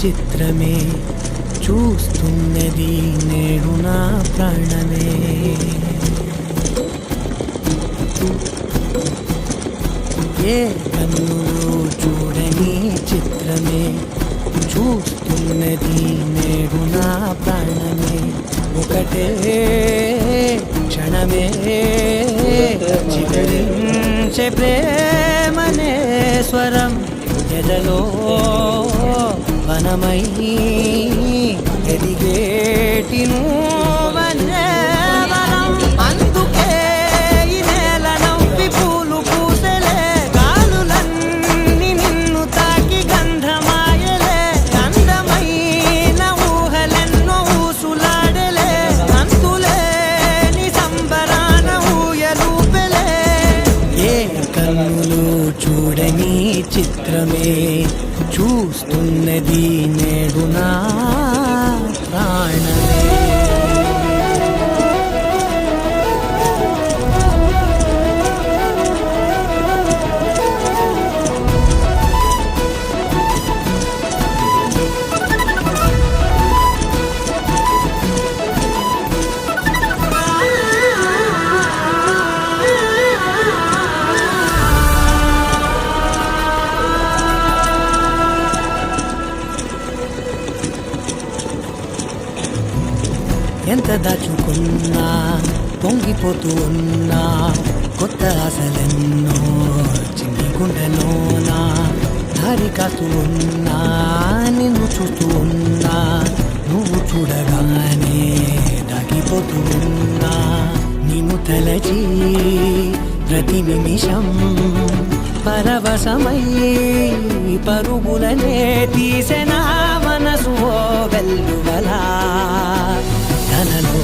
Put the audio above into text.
చిత్రమే చూస్తున్నది నేడు నా ప్రాణమే. ఏ కన్నులు చూడని చిత్రమే చూస్తున్నది నేడు నా ప్రాణమే. ఒకటే క్షణమే చిగురించే ప్రేమనే స్వరం ఎదలో వనమై ఎదిగేటి నువ్వనే వరం. అందుకే ఈ నేల నవ్వి పూలు పూసెలే, గాలులన్నీ నిన్ను తాకి గంధమాయలే. అందమైన ఊహలెన్నో ఊసులాడలే, అంతులేని సంబరాన ఊయలూపెలే. ఏ కన్నులు చూడని చిత్రమే చూస్తున్నది నేడు నా ప్రాణమే. ఎంత దాచుకున్నా పొంగిపోతూ ఉన్నా, కొత్త ఆశలెన్నో చిన్ని గుండెలోనా దారి కాస్తూ ఉన్నా. నిన్ను చూస్తూ ఉన్నా, నువ్వు చూడగానే దాగిపోతూ ఉన్నా. నిన్ను తలచి ప్రతి నిమిషం పరవశమై పరుగులనే తీసెనా మనసు ఓ వెల్లువలా. తనలో